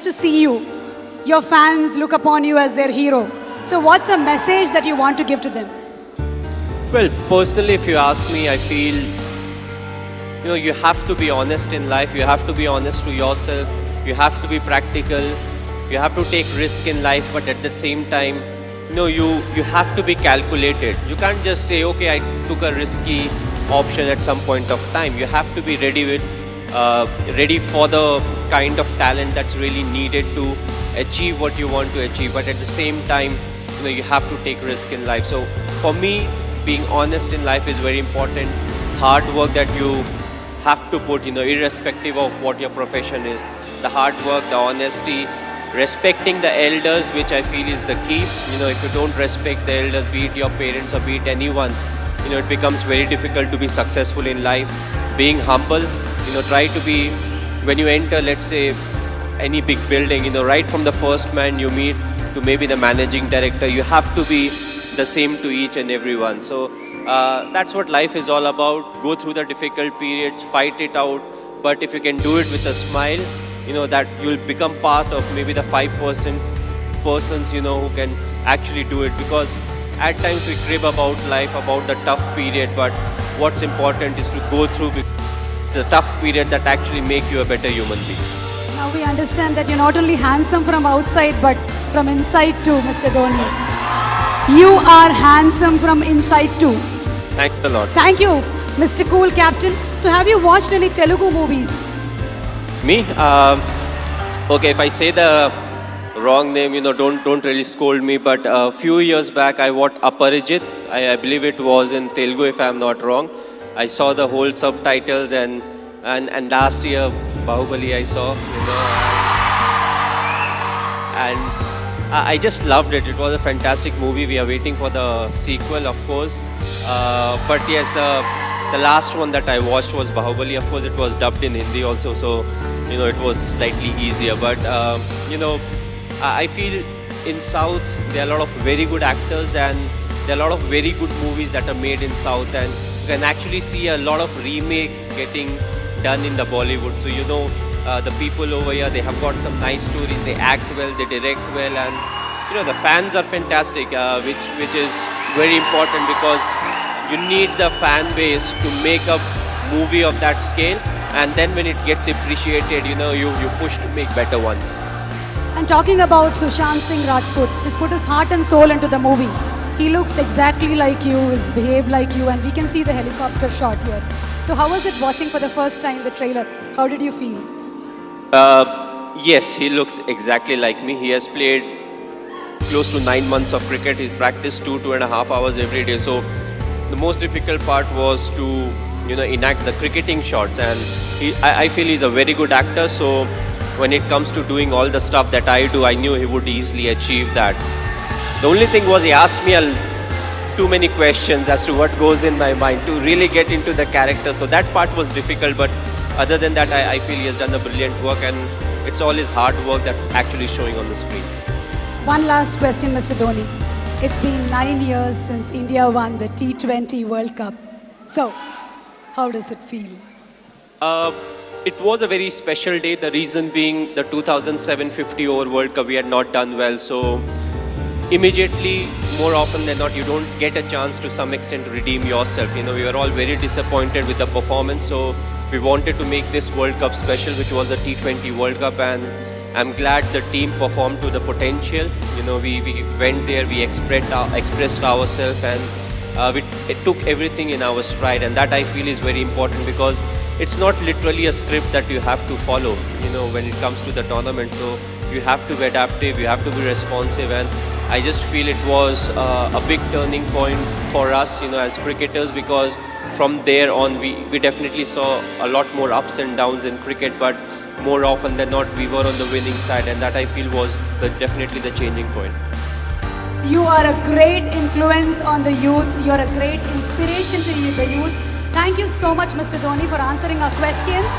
just to see you. Your fans look upon you as their hero. So what's a message that you want to give to them? Well, personally, if you ask me, I feel, you have to be honest in life. You have to be honest to yourself. You have to be practical. You have to take risk in life, but at the same time, you have to be calculated. You can't just say, okay, I took a risky option at some point of time. You have to be ready for the kind of talent that's really needed to achieve what you want to achieve. But at the same time, you have to take risk in life. So for me, being honest in life is very important. Hard work that you have to put, irrespective of what your profession is. The hard work, the honesty, respecting the elders, which I feel is the key. If you don't respect the elders, be it your parents or be it anyone, it becomes very difficult to be successful in life. Being humble, try to be, when you enter, let's say, any big building, right from the first man you meet to maybe the managing director, you have to be the same to each and everyone. So that's what life is all about. Go through the difficult periods, fight it out, but if you can do it with a smile, that you'll become part of maybe the 5% persons, who can actually do it. Because at times we crib about life, about the tough period, but what's important is to go through. It's a tough period that actually make you a better human being. Now we understand that you're not only handsome from outside, but from inside too, Mr. Dhoni. You are handsome from inside too. Thanks a lot. Thank you, Mr. Cool Captain. So have you watched any Telugu movies? Me? Okay, if I say the wrong name, don't really scold me. But a few years back, I watched Aparijit. I believe it was in Telugu, if I'm not wrong. I saw the whole subtitles, and last year Bahubali I saw, and I just loved it. It was a fantastic movie. We are waiting for the sequel, of course. But yes, the last one that I watched was Bahubali. Of course, it was dubbed in Hindi also, so it was slightly easier. But I feel in South there are a lot of very good actors, and there are a lot of very good movies that are made in South, and you can actually see a lot of remake getting done in the Bollywood. So the people over here, they have got some nice stories, they act well, they direct well, and the fans are fantastic, which is very important, because you need the fan base to make a movie of that scale, and then when it gets appreciated, you push to make better ones. And talking about Sushant Singh Rajput, he's put his heart and soul into the movie. He looks exactly like you, he's behaved like you, and we can see the helicopter shot here. So how was it watching for the first time the trailer? How did you feel? Yes, he looks exactly like me. He has played close to 9 months of cricket. He's practiced 2.5 hours every day. So the most difficult part was to enact the cricketing shots, and I feel he's a very good actor. So when it comes to doing all the stuff that I do, I knew he would easily achieve that. The only thing was he asked me too many questions as to what goes in my mind to really get into the character. So that part was difficult, but other than that, I feel he has done a brilliant work, and it's all his hard work that's actually showing on the screen. One last question, Mr. Dhoni. It's been 9 years since India won the T20 World Cup. So, how does it feel? It was a very special day. The reason being the 2007 50 over World Cup, we had not done well. So immediately, more often than not, you don't get a chance to some extent to redeem yourself. We were all very disappointed with the performance. So we wanted to make this World Cup special, which was the T20 World Cup, and I'm glad the team performed to the potential. We went there, we expressed ourselves, and it took everything in our stride, and that I feel is very important, because it's not literally a script that you have to follow, when it comes to the tournament. So you have to be adaptive, you have to be responsive, and I just feel it was a big turning point for us, as cricketers, because from there on we definitely saw a lot more ups and downs in cricket, but more often than not we were on the winning side, and that I feel was definitely the changing point. You are a great influence on the youth. You're a great inspiration to the youth. Thank you so much, Mr. Dhoni, for answering our questions.